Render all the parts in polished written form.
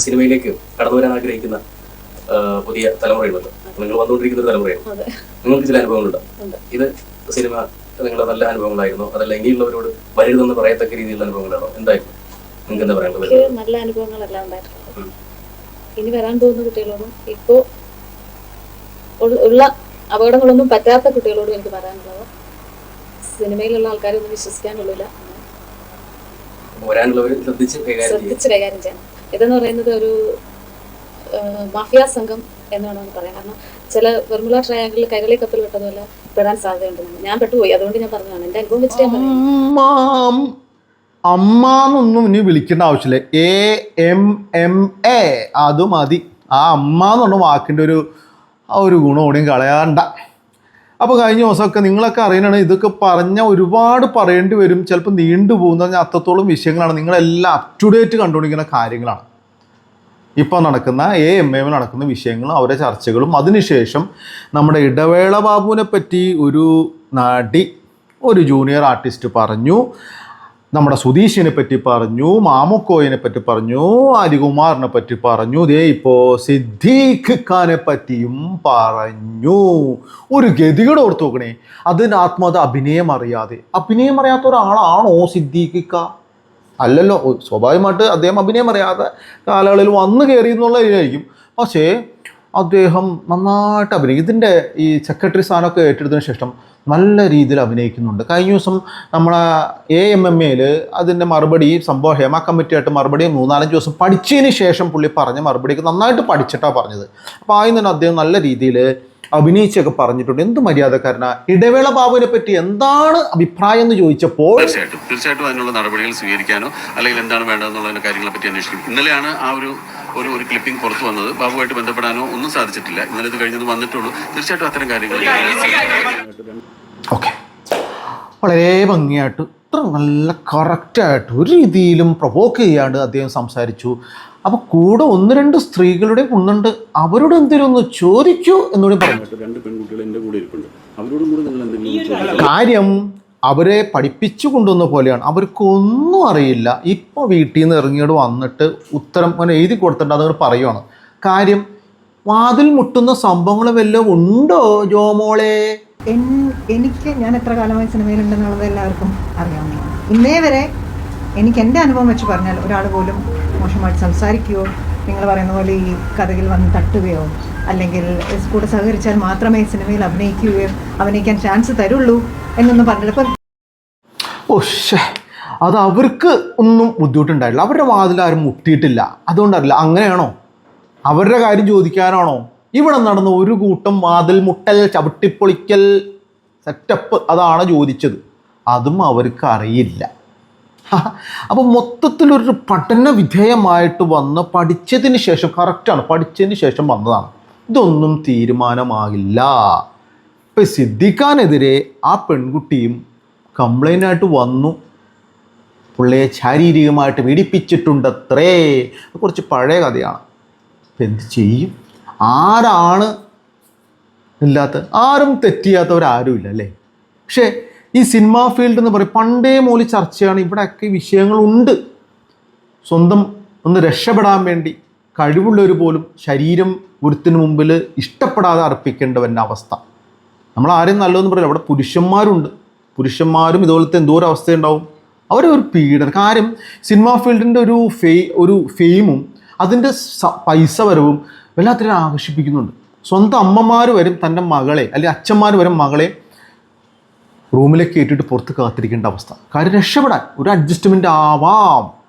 സിനിമയിലേക്ക് കടന്നു വരാൻ ആഗ്രഹിക്കുന്ന പുതിയ തലമുറയുണ്ടല്ലോ, നിങ്ങൾ വന്നുകൊണ്ടിരിക്കുന്ന ഒരു തലമുറയാണ്. നിങ്ങൾക്ക് ചില അനുഭവങ്ങളുണ്ട്. ഇത് സിനിമ നിങ്ങളുടെ നല്ല അനുഭവങ്ങളായിരുന്നോ, അതല്ല ഇനിയുള്ളവരോട് വരരുതെന്ന് പറയത്തക്ക രീതിയിലുള്ള അനുഭവങ്ങളാണോ? എന്തായിരുന്നു നിങ്ങൾക്ക് എന്താ പറയാനുള്ളത്? നല്ല അനുഭവങ്ങളെല്ലാം ഉണ്ടായിട്ടുണ്ട്. ഇനി വരാൻ പോകുന്ന കുട്ടികളോടും ഇപ്പോ ഉള്ള അപകടങ്ങളൊന്നും പറ്റാത്ത കുട്ടികളോടും എനിക്ക് പറയാനുള്ളത്, സിനിമയിലുള്ള ആൾക്കാരൊന്നും വിശ്വസിക്കാനുള്ളില്ല, ശ്രദ്ധിച്ച് കൈകാര്യം ചെയ്യണം. ഇതെന്ന് പറയുന്നത് ഒരു മാഫിയ സംഘം എന്നാണ് പറയാം. കാരണം ചില വെർമുല ട്രയാങ്കിളിൽ കൈരളി കപ്പൽ വിട്ടതുപോലെ പെടാൻ സാധ്യതയുണ്ട്. ഞാൻ പെട്ടുപോയി, അതുകൊണ്ട് ഞാൻ പറഞ്ഞതാണ്. എന്റെ അനുഭവം വെച്ചിട്ട് അമ്മന്നൊന്നും ഇനി വിളിക്കേണ്ട ആവശ്യമില്ല. AMMA അത് മതി. ആ അമ്മ എന്ന് പറഞ്ഞ വാക്കിൻ്റെ ഒരു ഗുണം ഓടിയും കളയാണ്ട. അപ്പോൾ കഴിഞ്ഞ ദിവസമൊക്കെ നിങ്ങളൊക്കെ അറിയണതാണ്, ഇതൊക്കെ പറഞ്ഞാൽ ഒരുപാട് പറയേണ്ടി വരും, ചിലപ്പോൾ നീണ്ടുപോകുന്ന പറഞ്ഞാൽ അത്രത്തോളം വിഷയങ്ങളാണ്. നിങ്ങളെല്ലാം അപ് ടു ഡേറ്റ് കണ്ടുകൊണ്ടിരിക്കുന്ന കാര്യങ്ങളാണ്. ഇപ്പോൾ നടക്കുന്ന AMM നടക്കുന്ന വിഷയങ്ങളും അവരുടെ ചർച്ചകളും. അതിനുശേഷം നമ്മുടെ ഇടവേള ബാബുവിനെ പറ്റി ഒരു നടി, ഒരു ജൂനിയർ ആർട്ടിസ്റ്റ് പറഞ്ഞു, നമ്മുടെ സുധീഷിനെ പറ്റി പറഞ്ഞു, മാമുക്കോയിനെ പറ്റി പറഞ്ഞു, ഹരികുമാറിനെ പറ്റി പറഞ്ഞു, ദേ ഇപ്പോൾ സിദ്ദീഖ് ഖാനെ പറ്റിയും പറഞ്ഞു. ഒരു ഗതികേട് ഓർത്ത് നോക്കണേ. അതിന് ആത്മഹത്യ അഭിനയം അറിയാത്ത ഒരാളാണോ സിദ്ദീഖ് ഖാ? അല്ലല്ലോ. സ്വാഭാവികമായിട്ട് അദ്ദേഹം അഭിനയം അറിയാതെ കാലയളവിൽ വന്നു കയറി എന്നുള്ള രീതിയായിരിക്കും. പക്ഷേ അദ്ദേഹം നന്നായിട്ട് അഭിനയിക്കും. ഇതിൻ്റെ ഈ സെക്രട്ടറി സ്ഥാനമൊക്കെ ഏറ്റെടുത്തതിന് ശേഷം നല്ല രീതിയിൽ അഭിനയിക്കുന്നുണ്ട്. കഴിഞ്ഞ ദിവസം നമ്മളെ AMMയിൽ അതിൻ്റെ മറുപടി സംഭവം ഹേമ കമ്മിറ്റിയായിട്ട് മറുപടി 3-4 ദിവസം പഠിച്ചതിന് ശേഷം പുള്ളി പറഞ്ഞ മറുപടിയൊക്കെ നന്നായിട്ട് പഠിച്ചിട്ടാണ് പറഞ്ഞത്. അപ്പോൾ ആദ്യം തന്നെ അദ്ദേഹം നല്ല രീതിയിൽ അഭിനയിച്ചൊക്കെ പറഞ്ഞിട്ടുണ്ട്. എന്ത് മര്യാദക്കാരനാ. ഇടവേള ബാബുവിനെ പറ്റി എന്താണ് അഭിപ്രായം എന്ന് ചോദിച്ചപ്പോൾ തീർച്ചയായിട്ടും അതിനുള്ള നടപടികൾ സ്വീകരിക്കാനോ അല്ലെങ്കിൽ എന്താണ് വേണ്ടതെന്നുള്ള കാര്യങ്ങളെ പറ്റി അന്വേഷിക്കും. ഇന്നലെയാണ് ആ ഒരു ക്ലിപ്പിംഗ് പുറത്തു വന്നത്. ബാബുവായിട്ട് ബന്ധപ്പെടാനോ ഒന്നും സാധിച്ചിട്ടില്ല. ഇന്നലെ ഇത് കഴിഞ്ഞത് വന്നിട്ടുള്ളൂ. തീർച്ചയായിട്ടും അത്തരം കാര്യങ്ങൾ ഓക്കെ, വളരെ ഭംഗിയായിട്ട് ഇത്ര നല്ല കറക്റ്റായിട്ട് ഒരു രീതിയിലും പ്രൊവോക്ക് ചെയ്യാണ്ട് അദ്ദേഹം സംസാരിച്ചു. അപ്പോൾ കൂടെ 1-2 സ്ത്രീകളുടെ കൊണ്ടുണ്ട്, അവരോട് എന്തെങ്കിലും ഒന്ന് ചോദിക്കൂ എന്നൂടെ പറഞ്ഞു. 2 പെൺകുട്ടികൾ എൻ്റെ കൂടെ ഇരിപ്പുണ്ട്. അവരോടും കൂടെ നിങ്ങൾ എന്തെങ്കിലും കാര്യം അവരെ പഠിപ്പിച്ചു കൊണ്ടുവന്ന പോലെയാണ്. അവർക്കൊന്നും അറിയില്ല. ഇപ്പോൾ വീട്ടിൽ നിന്ന് ഇറങ്ങിയോട് വന്നിട്ട് ഉത്തരം അങ്ങനെ എഴുതി കൊടുത്തിട്ട് അതങ്ങൾ പറയുവാണ്. കാര്യം വാതിൽ മുട്ടുന്ന സംഭവങ്ങൾ വല്ലതും ഉണ്ടോ ജോമോളെ? ഞാൻ എത്ര കാലമായി സിനിമയിലുണ്ടെന്നുള്ളത് എല്ലാവർക്കും അറിയാവുന്നതാണ്. ഇന്നേ വരെ എനിക്ക് എൻ്റെ അനുഭവം വെച്ച് പറഞ്ഞാൽ ഒരാൾ പോലും മോശമായിട്ട് സംസാരിക്കുകയോ നിങ്ങൾ പറയുന്ന പോലെ ഈ കഥയിൽ വന്ന് തട്ടുകയോ അല്ലെങ്കിൽ കൂടെ സഹകരിച്ചാൽ മാത്രമേ സിനിമയിൽ അഭിനയിക്കാൻ ചാൻസ് തരുള്ളൂ എന്നൊന്നും പറഞ്ഞില്ല. അത് അവർക്ക് ഒന്നും ബുദ്ധിമുട്ടുണ്ടായില്ല. അവരുടെ വാതിൽ ആരും മുട്ടിയിട്ടില്ല. അതുകൊണ്ടല്ല. അങ്ങനെയാണോ? അവരുടെ കാര്യം ചോദിക്കാനാണോ ഇവിടെ നടന്ന ഒരു കൂട്ടം വാതിൽ മുട്ടൽ, ചവിട്ടിപ്പൊളിക്കൽ സെറ്റപ്പ്? അതാണ് ചോദിച്ചത്. അതും അവർക്ക് അറിയില്ല. അപ്പോൾ മൊത്തത്തിലൊരു പഠന വിധേയമായിട്ട് വന്ന് പഠിച്ചതിന് ശേഷം, കറക്റ്റാണ്, പഠിച്ചതിന് ശേഷം വന്നതാണ്. ഇതൊന്നും തീരുമാനമാകില്ല. ഇപ്പം സിദ്ദിഖാനെതിരെ ആ പെൺകുട്ടിയും കംപ്ലൈൻ്റായിട്ട് വന്നു. പുള്ളിയെ ശാരീരികമായിട്ട് പീഡിപ്പിച്ചിട്ടുണ്ടത്രേ. കുറച്ച് പഴയ കഥയാണ്. ഇപ്പം എന്ത് ചെയ്യും? ആരാണ് ഇല്ലാത്ത? ആരും തെറ്റിയാത്തവരാരും ഇല്ല അല്ലേ? പക്ഷേ ഈ സിനിമാ ഫീൽഡ് എന്ന് പറയും പണ്ടേ മൂലി ചർച്ചയാണ്. ഇവിടെയൊക്കെ വിഷയങ്ങളുണ്ട്. സ്വന്തം ഒന്ന് രക്ഷപ്പെടാൻ വേണ്ടി കഴിവുള്ളവർ പോലും ശരീരം ഒരുത്തിന് മുമ്പിൽ ഇഷ്ടപ്പെടാതെ അർപ്പിക്കേണ്ടവൻ്റെ അവസ്ഥ. നമ്മൾ ആരെയും നല്ലതെന്ന് പറയില്ല. അവിടെ പുരുഷന്മാരും ഇതുപോലത്തെ എന്തോ ഒരു അവസ്ഥയുണ്ടാവും. അവരെ ഒരു പീഡനം. കാര്യം സിനിമാ ഫീൽഡിൻ്റെ ഒരു ഫെയിമും അതിൻ്റെ പൈസ വരവും എല്ലാത്തിനും ആകർഷിപ്പിക്കുന്നുണ്ട്. സ്വന്തം അമ്മമാർ വരും തൻ്റെ മകളെ, അല്ലെങ്കിൽ അച്ഛന്മാർ വരും മകളെ റൂമിലേക്ക് കയറ്റിയിട്ട് പുറത്ത് കാത്തിരിക്കേണ്ട അവസ്ഥ. കാര്യം രക്ഷപ്പെടാൻ ഒരു അഡ്ജസ്റ്റ്മെൻ്റ് ആവാം.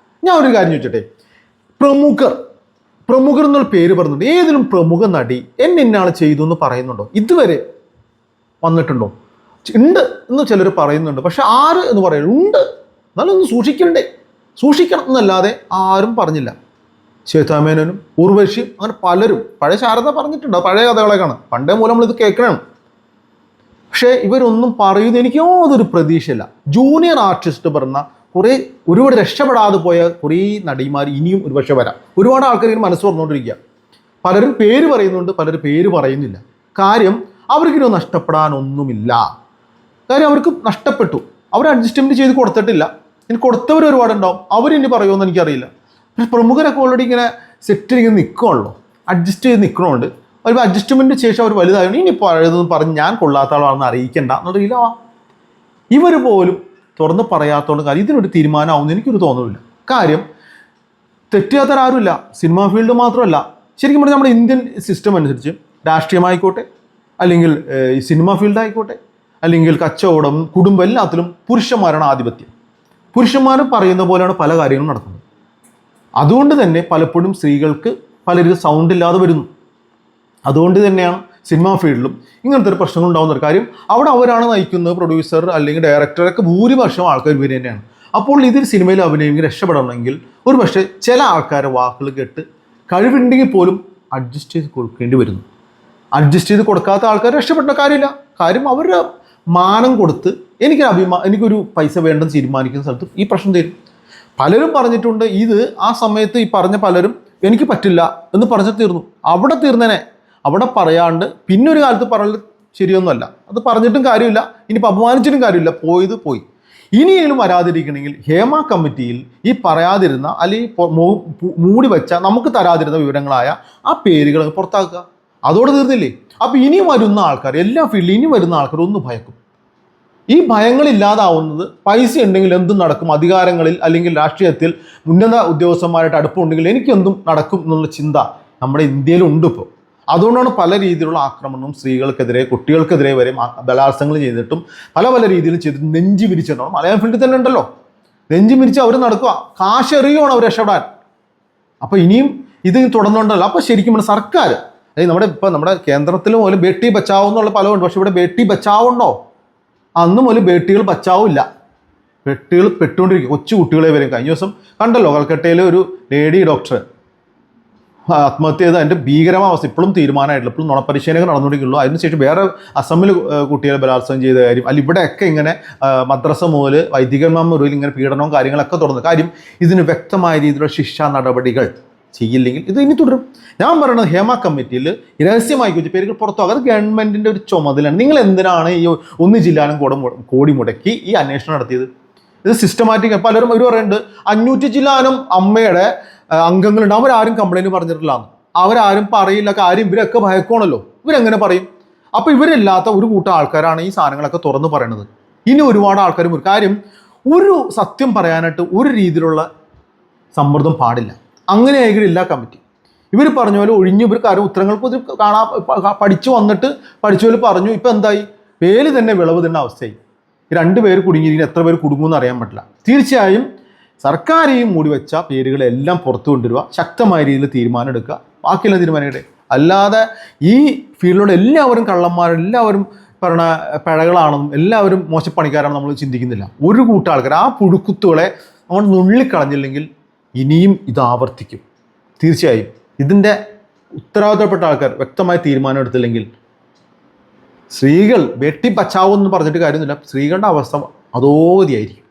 ഞാൻ ഒരു കാര്യം ചോദിച്ചോട്ടെ, പ്രമുഖർ എന്നുള്ള പേര് പറയുന്നുണ്ട്. ഏതെങ്കിലും പ്രമുഖ നടി ഇന്നയാൾ ചെയ്തു എന്ന് പറയുന്നുണ്ടോ? ഇതുവരെ വന്നിട്ടുണ്ടോ? ഉണ്ട് എന്ന് ചിലർ പറയുന്നുണ്ട്. പക്ഷെ ആര് എന്ന് പറയുന്നുണ്ട്. എന്നാലും ഒന്ന് സൂക്ഷിക്കണം എന്നല്ലാതെ ആരും പറഞ്ഞില്ല. ശ്വേതാമേനോനും ഉർവശിയും അങ്ങനെ പലരും. പഴയ ശാരദ പറഞ്ഞിട്ടുണ്ട്. പഴയ കഥകളൊക്കെയാണ്. പണ്ടേ മൂലം നമ്മളിത് കേൾക്കണം. പക്ഷേ ഇവരൊന്നും പറയുന്നത് എനിക്ക് യാതൊരു പ്രതീക്ഷയില്ല. ജൂനിയർ ആർട്ടിസ്റ്റ് പറഞ്ഞ ഒരുപാട് രക്ഷപ്പെടാതെ പോയ കുറേ നടിമാർ ഇനിയും ഒരുപക്ഷെ വരാം. ഒരുപാട് ആൾക്കാർ ഇങ്ങനെ മനസ്സ് പറഞ്ഞുകൊണ്ടിരിക്കുക. പലരും പേര് പറയുന്നുണ്ട്, പലരും പേര് പറയുന്നില്ല. കാര്യം അവർക്കിനൊന്നും നഷ്ടപ്പെടാനൊന്നുമില്ല. കാര്യം അവർക്ക് നഷ്ടപ്പെട്ടു. അവർ അഡ്ജസ്റ്റ്മെൻറ്റ് ചെയ്ത് കൊടുത്തിട്ടില്ല. ഇനി കൊടുത്തവർ ഒരുപാടുണ്ടാവും. അവരിനി പറയുമെന്ന് എനിക്കറിയില്ല. പക്ഷെ പ്രമുഖരൊക്കെ ഓൾറെഡി ഇങ്ങനെ സെറ്റിലിങ്ങനെ നിൽക്കുകയുള്ളൂ, അഡ്ജസ്റ്റ് ചെയ്ത് നിൽക്കണമുണ്ട്. ഒരു അഡ്ജസ്റ്റ്മെൻറ്റ് ശേഷം അവർ വലുതായതുകൊണ്ട് ഇനി പഴയതെന്ന് പറഞ്ഞ് ഞാൻ കൊള്ളാത്ത ആളാണെന്ന് അറിയിക്കേണ്ട എന്നുള്ളതില്ല. ഇവർ പോലും തുറന്ന് പറയാത്തതുകൊണ്ട് കാര്യം ഇതിനൊരു തീരുമാനമാവുമെന്ന് എനിക്കൊരു തോന്നുന്നില്ല. കാര്യം തെറ്റുകാത്തവരാരുമില്ല, സിനിമാ ഫീൽഡ് മാത്രമല്ല, ശരിക്കും പറഞ്ഞാൽ നമ്മുടെ ഇന്ത്യൻ സിസ്റ്റം അനുസരിച്ച് രാഷ്ട്രീയമായിക്കോട്ടെ, അല്ലെങ്കിൽ ഈ സിനിമാ ഫീൽഡ് ആയിക്കോട്ടെ, അല്ലെങ്കിൽ കച്ചവടം, കുടുംബം, എല്ലാത്തിലും പുരുഷന്മാരാണ് ആധിപത്യം. പുരുഷന്മാർ പറയുന്ന പോലെയാണ് പല കാര്യങ്ങളും നടക്കുന്നത്. അതുകൊണ്ട് തന്നെ പലപ്പോഴും സ്ത്രീകൾക്ക് പലരും സൗണ്ട് ഇല്ലാതെ വരുന്നു. അതുകൊണ്ട് തന്നെയാണ് സിനിമാ ഫീൽഡിലും ഇങ്ങനത്തെ ഒരു പ്രശ്നങ്ങൾ ഉണ്ടാകുന്ന കാര്യം. അവിടെ അവരാണ് നയിക്കുന്നത്, പ്രൊഡ്യൂസർ അല്ലെങ്കിൽ ഡയറക്ടറൊക്കെ ഭൂരിപക്ഷം ആൾക്കാർ ഇവർ തന്നെയാണ്. അപ്പോൾ ഇതിൽ സിനിമയിൽ അഭിനയിക്കാൻ രക്ഷപ്പെടണമെങ്കിൽ ഒരു പക്ഷേ ചില ആൾക്കാരെ വാക്കുകൾ കേട്ട് കഴിവുണ്ടെങ്കിൽ പോലും അഡ്ജസ്റ്റ് ചെയ്ത് കൊടുക്കേണ്ടി വരുന്നു. അഡ്ജസ്റ്റ് ചെയ്ത് കൊടുക്കാത്ത ആൾക്കാർ രക്ഷപ്പെട്ട കാര്യമില്ല. കാര്യം അവരുടെ മാനം കൊടുത്ത് എനിക്കൊരു പൈസ വേണ്ടെന്ന് തീരുമാനിക്കുന്ന സ്ഥലത്ത് ഈ പ്രശ്നം തരും. പലരും പറഞ്ഞിട്ടുണ്ട്, ഇത് ആ സമയത്ത് ഈ പറഞ്ഞ പലരും എനിക്ക് പറ്റില്ല എന്ന് പറഞ്ഞു തീർന്നു. അവിടെ തീർന്നേനെ. അവിടെ പറയാണ്ട് പിന്നെ ഒരു കാലത്ത് പറയുന്നത് ശരിയൊന്നുമല്ല. അത് പറഞ്ഞിട്ടും കാര്യമില്ല, ഇനിയിപ്പോൾ അപമാനിച്ചിട്ടും കാര്യമില്ല, പോയത് പോയി. ഇനിയെങ്കിലും വരാതിരിക്കണമെങ്കിൽ ഹേമ കമ്മിറ്റിയിൽ ഈ പറയാതിരുന്ന അല്ലെങ്കിൽ മൂടി വെച്ച നമുക്ക് തരാതിരുന്ന വിവരങ്ങളായ ആ പേരുകൾ പുറത്താക്കുക. അതോടെ തീർന്നില്ലേ? അപ്പോൾ ഇനി വരുന്ന ആൾക്കാർ, എല്ലാ ഫീൽഡിലും ഇനി വരുന്ന ആൾക്കാർ ഒന്ന് ഭയക്കും. ഈ ഭയങ്ങളില്ലാതാവുന്നത് പൈസ ഉണ്ടെങ്കിൽ എന്തും നടക്കും, അധികാരങ്ങളിൽ അല്ലെങ്കിൽ രാഷ്ട്രീയത്തിൽ ഉന്നത ഉദ്യോഗസ്ഥന്മാരായിട്ട് അടുപ്പമുണ്ടെങ്കിൽ എനിക്കെന്തും നടക്കും എന്നുള്ള ചിന്ത നമ്മുടെ ഇന്ത്യയിലുണ്ട് ഇപ്പോൾ. അതുകൊണ്ടാണ് പല രീതിയിലുള്ള ആക്രമണവും സ്ത്രീകൾക്കെതിരെ, കുട്ടികൾക്കെതിരെ വരെ ബലാത്സംഗങ്ങൾ ചെയ്തിട്ടും പല രീതിയിലും ചെയ്തിട്ട് നെഞ്ചി വിരിച്ചിട്ടുണ്ടാവും. മലയാളം ഫീൽഡിൽ തന്നെ ഉണ്ടല്ലോ, നെഞ്ചി വിരിച്ച് അവർ നടക്കുക, കാശ് എറിയുവാണ് അവർ രക്ഷപ്പെടാൻ. അപ്പോൾ ഇനിയും ഇത് തുടർന്നുണ്ടല്ലോ. അപ്പോൾ ശരിക്കും സർക്കാർ, അതായത് നമ്മുടെ കേന്ദ്രത്തിൽ പോലും ബേട്ടി ബച്ചാവോ എന്നുള്ള പലതുണ്ട്. പക്ഷെ ഇവിടെ ബേട്ടി ബച്ചാവോ ഉണ്ടോ? അന്ന് മുതൽ ബേട്ടികൾ ബച്ചാവില്ല, ബേട്ടികൾ പെട്ടുകൊണ്ടിരിക്കും. കൊച്ചു കുട്ടികളെ വരും. കഴിഞ്ഞ ദിവസം കണ്ടല്ലോ, കൽക്കട്ടയിലെ ഒരു ലേഡി ഡോക്ടർ ആത്മഹത്യ ചെയ്ത്. അതിൻ്റെ ഭീകരമായ അവസ്ഥ ഇപ്പോഴും തീരുമാനമായിട്ടില്ല. ഇപ്പോഴും നുണപരിശീലനം നടന്നുകൊണ്ടിരിക്കുള്ളൂ. അതിനുശേഷം വേറെ അസമിൽ കുട്ടികളെ ബലാത്സംഗം ചെയ്ത കാര്യം, അല്ല ഇവിടെയൊക്കെ ഇങ്ങനെ മദ്രസ മുതൽ വൈദികന്മാർ മുതൽ ഇങ്ങനെ പീഡനവും കാര്യങ്ങളൊക്കെ തുടർന്നു. കാര്യം ഇതിന് വ്യക്തമായ രീതിയിലുള്ള ശിക്ഷാ നടപടികൾ ചെയ്യില്ലെങ്കിൽ ഇത് ഇനി തുടരും. ഞാൻ പറയുന്നത് ഹേമ കമ്മിറ്റിയിൽ രഹസ്യമായി വെച്ച് പേരുകൾ പുറത്താകും. അത് ഗവൺമെൻറ്റിൻ്റെ ഒരു ചുമതലയാണ്. നിങ്ങൾ എന്തിനാണ് ഈ 1 ജില്ലാനും കോടി മുടക്കി ഈ അന്വേഷണം നടത്തിയത്? ഇത് സിസ്റ്റമാറ്റിക്. പലരും അവർ പറയുന്നുണ്ട് 500 ജില്ലാനും അമ്മയുടെ അംഗങ്ങളുണ്ട്, അവരാരും കംപ്ലൈൻറ്റ് പറഞ്ഞിട്ടില്ല, അവരാരും പറയില്ല. കാര്യം ഇവരൊക്കെ ഭയക്കണമല്ലോ, ഇവരെങ്ങനെ പറയും? അപ്പോൾ ഇവരില്ലാത്ത ഒരു കൂട്ടം ആൾക്കാരാണ് ഈ സാധനങ്ങളൊക്കെ തുറന്ന് പറയുന്നത്. ഇനി ഒരുപാട് ആൾക്കാരും ഒരു കാര്യം, ഒരു സത്യം പറയാനായിട്ട് ഒരു രീതിയിലുള്ള സമ്മർദ്ദം പാടില്ല. അങ്ങനെയായിരിക്കും എല്ലാ കമ്മിറ്റി. ഇവർ പറഞ്ഞ പോലെ ഒഴിഞ്ഞ് ഇവർ കാര്യം ഉത്തരങ്ങൾക്ക് പഠിച്ചു വന്നിട്ട് പഠിച്ച പോലെ പറഞ്ഞു. ഇപ്പം എന്തായി? പേര് തന്നെ വിളവ് തന്നെ അവസ്ഥയായി. 2 പേര് കുടുങ്ങിയിരിക്കുന്ന എത്ര പേര് കുടുങ്ങുമെന്ന് അറിയാൻ പറ്റില്ല. തീർച്ചയായും സർക്കാർ ഈ മൂടി വെച്ച പേരുകളെല്ലാം പുറത്തു കൊണ്ടുവരിക, ശക്തമായ രീതിയിൽ തീരുമാനം എടുക്കുക, ബാക്കിയെല്ലാം തീരുമാനമായിട്ട്. അല്ലാതെ ഈ ഫീൽഡിലൂടെ എല്ലാവരും കള്ളന്മാരെല്ലാവരും പറഞ്ഞ പിഴകളാണെന്നും എല്ലാവരും മോശപ്പണിക്കാരാണെന്ന് നമ്മൾ ചിന്തിക്കുന്നില്ല. ഒരു കൂട്ടം ആൾക്കാർ ആ പുഴുക്കുത്തുകളെ നമ്മൾ നുള്ളിക്കളഞ്ഞില്ലെങ്കിൽ ഇനിയും ഇത് ആവർത്തിക്കും. തീർച്ചയായും ഇതിൻ്റെ ഉത്തരവാദിത്തപ്പെട്ട ആൾക്കാർ വ്യക്തമായ തീരുമാനം എടുത്തില്ലെങ്കിൽ സ്ത്രീകൾ വെട്ടി ബച്ചാവോ എന്ന് പറഞ്ഞിട്ട് കാര്യമൊന്നുമില്ല. സ്ത്രീകളുടെ അവസ്ഥ അതോഗതിയായിരിക്കും.